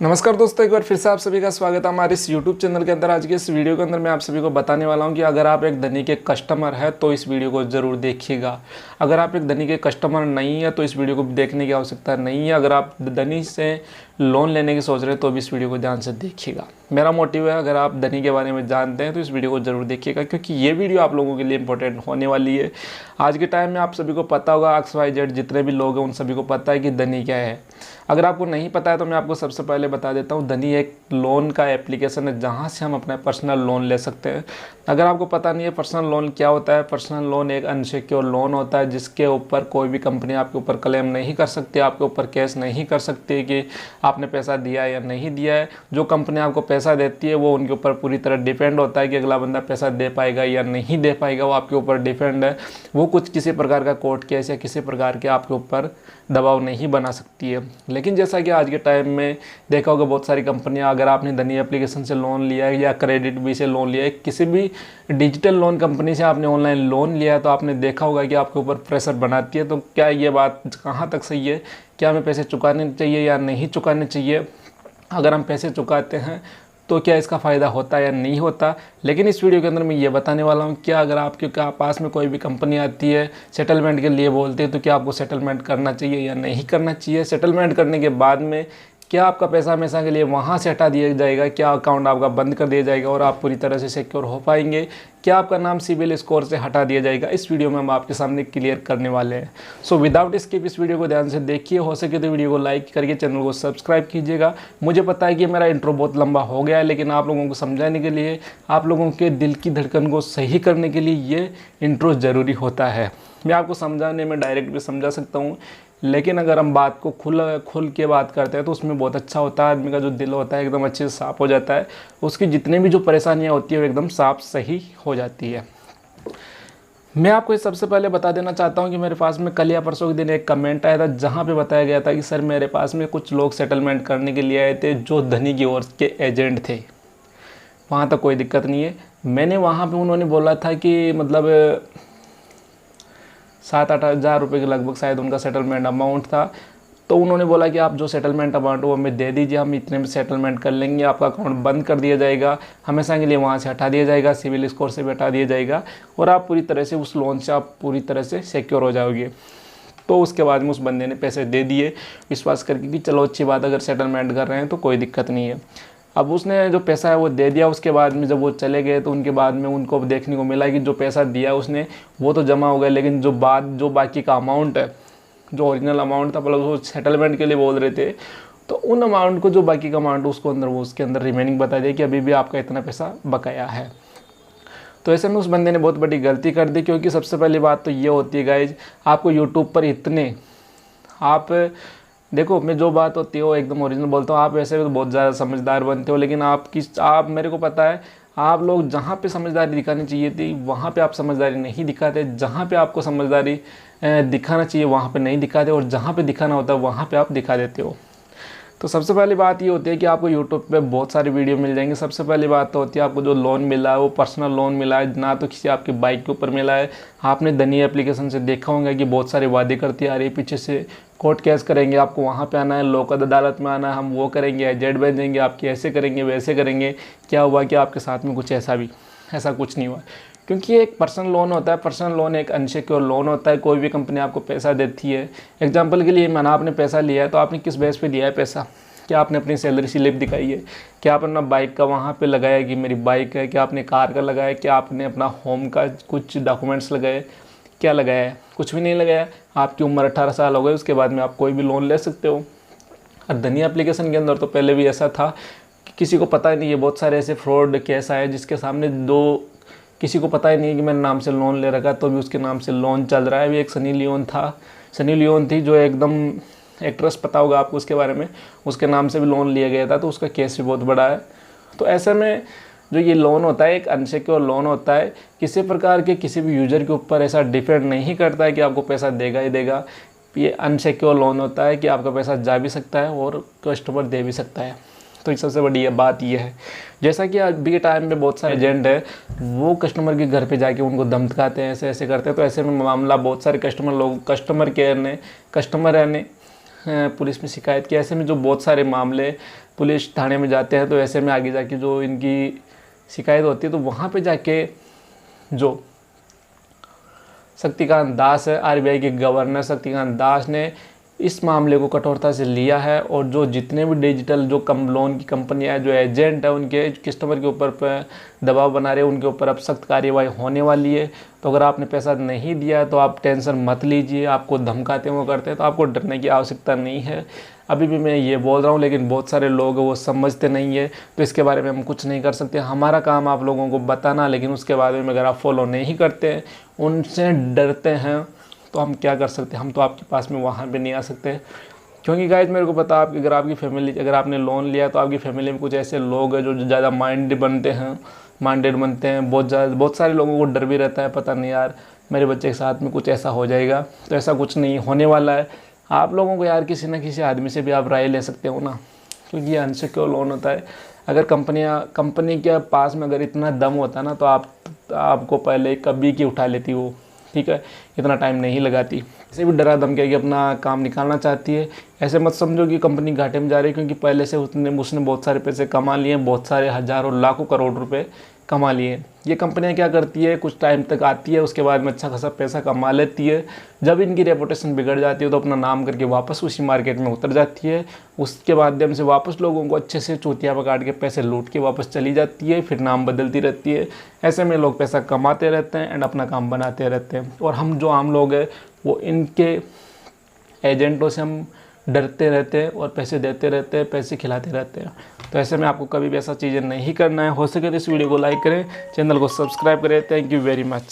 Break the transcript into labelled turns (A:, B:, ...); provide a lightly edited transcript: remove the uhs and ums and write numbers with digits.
A: नमस्कार दोस्तों, एक बार फिर से आप सभी का स्वागत है हमारे इस YouTube चैनल के अंदर। आज के इस वीडियो के अंदर मैं आप सभी को बताने वाला हूं कि अगर आप एक धनी के कस्टमर है तो इस वीडियो को ज़रूर देखिएगा। अगर आप एक धनी के कस्टमर नहीं है तो इस वीडियो को देखने की आवश्यकता नहीं है। अगर आप धनी से लोन लेने की सोच रहे हैं तो भी इस वीडियो को ध्यान से देखिएगा। मेरा मोटिव है, अगर आप धनी के बारे में जानते हैं तो इस वीडियो को ज़रूर देखिएगा, क्योंकि ये वीडियो आप लोगों के लिए इंपॉर्टेंट होने वाली है। आज के टाइम में आप सभी को पता होगा, XYZ जितने भी लोग हैं उन सभी को पता है कि धनी क्या है। अगर आपको नहीं पता है तो मैं आपको सबसे पहले बता देता हूँ। धनी एक लोन का एप्लीकेशन है जहाँ से हम अपना पर्सनल लोन ले सकते हैं। अगर आपको पता नहीं है पर्सनल लोन क्या होता है, पर्सनल लोन एक अनसिक्योर लोन होता है जिसके ऊपर कोई भी कंपनी आपके ऊपर क्लेम नहीं कर सकती, आपके ऊपर केस नहीं कर सकती कि आपने पैसा दिया है या नहीं दिया है। जो कंपनी आपको पैसा देती है वो उनके ऊपर पूरी तरह डिपेंड होता है कि अगला बंदा पैसा दे पाएगा या नहीं दे पाएगा, वो आपके ऊपर डिपेंड है। वो कुछ किसी प्रकार का कोर्ट केस या किसी प्रकार के आपके ऊपर दबाव नहीं बना सकती है। लेकिन जैसा कि आज के टाइम में देखा होगा, बहुत सारी कंपनियां, अगर आपने धनी एप्लीकेशन से लोन लिया है या क्रेडिट बी से लोन लिया है, किसी भी डिजिटल लोन कंपनी से आपने ऑनलाइन लोन लिया है, तो आपने देखा होगा कि आपके ऊपर प्रेशर बनाती है। तो क्या ये बात कहाँ तक सही है? क्या हमें पैसे चुकाने चाहिए या नहीं चुकाने चाहिए? अगर हम पैसे चुकाते हैं तो क्या इसका फ़ायदा होता है या नहीं होता? लेकिन इस वीडियो के अंदर मैं ये बताने वाला हूँ, क्या अगर आपके पास में कोई भी कंपनी आती है सेटलमेंट के लिए बोलती है, तो क्या आपको सेटलमेंट करना चाहिए या नहीं करना चाहिए? सेटलमेंट करने के बाद में क्या आपका पैसा हमेशा के लिए वहाँ से हटा दिया जाएगा? क्या अकाउंट आपका बंद कर दिया जाएगा और आप पूरी तरह से सिक्योर हो पाएंगे? क्या आपका नाम सिबिल स्कोर से हटा दिया जाएगा? इस वीडियो में हम आपके सामने क्लियर करने वाले हैं। सो विदाउट स्किप इस वीडियो को ध्यान से देखिए। हो सके तो वीडियो को लाइक करके चैनल को सब्सक्राइब कीजिएगा। मुझे पता है कि मेरा इंट्रो बहुत लंबा हो गया है, लेकिन आप लोगों को समझाने के लिए, आप लोगों के दिल की धड़कन को सही करने के लिए ये इंट्रो ज़रूरी होता है। मैं आपको समझाने में डायरेक्ट भी समझा सकता हूँ, लेकिन अगर हम बात को खुल के बात करते हैं तो उसमें बहुत अच्छा होता है। आदमी का जो दिल होता है एकदम अच्छे से साफ़ हो जाता है, उसकी जितनी भी जो परेशानियां होती है वो एकदम साफ सही हो जाती है। मैं आपको ये सबसे पहले बता देना चाहता हूँ कि मेरे पास में कल या परसों के दिन एक कमेंट आया था जहाँ पे बताया गया था कि सर मेरे पास में कुछ लोग सेटलमेंट करने के लिए आए थे जो धनी की ओर के एजेंट थे। वहाँ तक कोई दिक्कत नहीं है। मैंने वहाँ पर, उन्होंने बोला था कि मतलब 7-8 हज़ार रुपये के लगभग शायद उनका सेटलमेंट अमाउंट था। तो उन्होंने बोला कि आप जो सेटलमेंट अमाउंट वो हमें दे दीजिए, हम इतने में सेटलमेंट कर लेंगे, आपका अकाउंट बंद कर दिया जाएगा, हमेशा के लिए वहाँ से हटा दिया जाएगा, सिविल स्कोर से भी हटा दिया जाएगा और आप पूरी तरह से उस लोन से आप पूरी तरह से सिक्योर हो जाओगे। तो उसके बाद में उस बंदे ने पैसे दे दिए विश्वास करके कि चलो अच्छी बात, अगर सेटलमेंट कर रहे हैं तो कोई दिक्कत नहीं है। अब उसने जो पैसा है वो दे दिया। उसके बाद में जब वो चले गए तो उनके बाद में उनको देखने को मिला कि जो पैसा दिया उसने वो तो जमा हो गया, लेकिन जो बाकी का अमाउंट है, जो ओरिजिनल अमाउंट था, मतलब वो सेटलमेंट के लिए बोल रहे थे, तो उन अमाउंट को, जो बाकी का अमाउंट उसको अंदर, वो उसके अंदर रिमेनिंग बता दिया कि अभी भी आपका इतना पैसा बकाया है। तो ऐसे में उस बंदे ने बहुत बड़ी गलती कर दी, क्योंकि सबसे पहली बात तो ये होती है गाइज, आपको यूट्यूब पर इतने, आप देखो, मैं जो बात होती है वो एकदम ओरिजिनल बोलता हूँ। आप वैसे तो बहुत ज़्यादा समझदार बनते हो, लेकिन आप मेरे को पता है, आप लोग जहाँ पे समझदारी दिखानी चाहिए थी वहाँ पे आप समझदारी नहीं दिखाते, जहाँ पे आपको समझदारी दिखाना चाहिए वहाँ पे नहीं दिखाते, और जहाँ पे दिखाना होता है वहाँ पे आप दिखा देते हो। तो सबसे पहली बात ये होती है कि आपको यूट्यूब पे बहुत सारी वीडियो मिल जाएंगे। सबसे पहली बात तो होती है, आपको जो लोन मिला है वो पर्सनल लोन मिला है, ना तो किसी आपकी बाइक के ऊपर मिला है। आपने धनी एप्लीकेशन से देखा होगा कि बहुत सारे वादे करती आ रही है, पीछे से कोर्ट केस करेंगे, आपको वहाँ पे आना है, लोक अदालत में आना है, हम वो करेंगे, एजेंट बन देंगे, आपकी ऐसे करेंगे वैसे करेंगे। क्या हुआ कि आपके साथ में कुछ ऐसा कुछ नहीं हुआ, क्योंकि ये एक पर्सनल लोन होता है। पर्सनल लोन एक अनसिक्योर लोन होता है। कोई भी कंपनी आपको पैसा देती है, एग्जांपल के लिए माना आपने पैसा लिया है, तो आपने किस बेस पे लिया है पैसा? क्या आपने अपनी सैलरी स्लिप दिखाई है? क्या आपने अपना बाइक का वहाँ पे लगाया कि मेरी बाइक है? क्या आपने कार का लगाया? क्या आपने अपना होम का कुछ डॉक्यूमेंट्स लगाए? क्या लगाया है? कुछ भी नहीं लगाया। आपकी उम्र 18 साल हो गई, उसके बाद में आप कोई भी लोन ले सकते हो। और धनी एप्लीकेशन के अंदर तो पहले भी ऐसा था कि किसी को पता ही नहीं है। बहुत सारे ऐसे फ्रॉड केस आए जिसके सामने किसी को पता ही नहीं है कि मैंने नाम से लोन ले रखा, तो भी उसके नाम से लोन चल रहा है। अभी एक सनी लियोन थी, जो एकदम एक्ट्रेस, पता होगा आपको उसके बारे में, उसके नाम से भी लोन लिया गया था, तो उसका केस भी बहुत बड़ा है। तो ऐसे में जो ये लोन होता है एक अनसिक्योर लोन होता है। किसी प्रकार के किसी भी यूजर के ऊपर ऐसा डिपेंड नहीं करता है कि आपको पैसा देगा ही देगा। ये अनसिक्योर लोन होता है कि आपका पैसा जा भी सकता है और कस्टमर दे भी सकता है। तो इस सबसे बड़ी बात यह है, जैसा कि अभी के टाइम में बहुत सारे एजेंट है, वो कस्टमर के घर पे जाके उनको धमकाते हैं, ऐसे करते हैं। तो ऐसे में मामला बहुत सारे कस्टमर केयर ने पुलिस में शिकायत की। ऐसे में जो बहुत सारे मामले पुलिस थाने में जाते हैं, तो ऐसे में आगे जाके जो इनकी शिकायत होती है तो वहाँ पे जाके जो शक्तिकांत दास है, आरबीआई के गवर्नर शक्तिकांत दास ने इस मामले को कठोरता से लिया है और जो जितने भी डिजिटल जो कम लोन की कंपनियां हैं, जो एजेंट है, उनके कस्टमर के ऊपर दबाव बना रहे हैं, उनके ऊपर अब सख्त कार्यवाही होने वाली है। तो अगर आपने पैसा नहीं दिया है तो आप टेंशन मत लीजिए, आपको धमकाते वो करते हैं तो आपको डरने की आवश्यकता नहीं है। अभी भी मैं ये बोल रहा हूँ, लेकिन बहुत सारे लोग वो समझते नहीं है, तो इसके बारे में हम कुछ नहीं कर सकते। हमारा काम आप लोगों को बताना, लेकिन उसके बारे में अगर आप फॉलो नहीं करते हैं, उनसे डरते हैं, तो हम क्या कर सकते हैं। हम तो आपके पास में वहाँ पे नहीं आ सकते, क्योंकि गाइज मेरे को पता है अगर आपकी फैमिली, अगर आपने लोन लिया तो आपकी फैमिली में कुछ ऐसे लोग हैं जो ज़्यादा माइंडेड बनते हैं। बहुत सारे लोगों को डर भी रहता है, पता नहीं यार मेरे बच्चे के साथ में कुछ ऐसा हो जाएगा, तो ऐसा कुछ नहीं होने वाला है। आप लोगों को यार किसी न किसी आदमी से भी आप राय ले सकते हो ना, क्योंकि ये अनसिक्योर लोन होता है। अगर कंपनी के पास में अगर इतना दम होता ना तो आपको पहले कभी की उठा लेती वो, ठीक है, इतना टाइम नहीं लगाती। ऐसे भी डरा धमकी कि अपना काम निकालना चाहती है। ऐसे मत समझो कि कंपनी घाटे में जा रही है, क्योंकि पहले से उसने बहुत सारे पैसे कमा लिए, बहुत सारे हज़ारों लाखों करोड़ रुपए कमा लिए। ये कंपनियां क्या करती है, कुछ टाइम तक आती है, उसके बाद में अच्छा खासा पैसा कमा लेती है। जब इनकी रेपुटेशन बिगड़ जाती है तो अपना नाम करके वापस उसी मार्केट में उतर जाती है। उसके माध्यम से वापस लोगों को अच्छे से चूतिया पकाट के पैसे लूट के वापस चली जाती है, फिर नाम बदलती रहती है। ऐसे में लोग पैसा कमाते रहते हैं एंड अपना काम बनाते रहते हैं, और हम जो आम लोग हैं वो इनके एजेंटों से हम डरते रहते हैं और पैसे देते रहते हैं, पैसे खिलाते रहते हैं। तो ऐसे में आपको कभी भी ऐसा चीज़ें नहीं करना है। हो सके तो इस वीडियो को लाइक करें, चैनल को सब्सक्राइब करें। Thank you very much.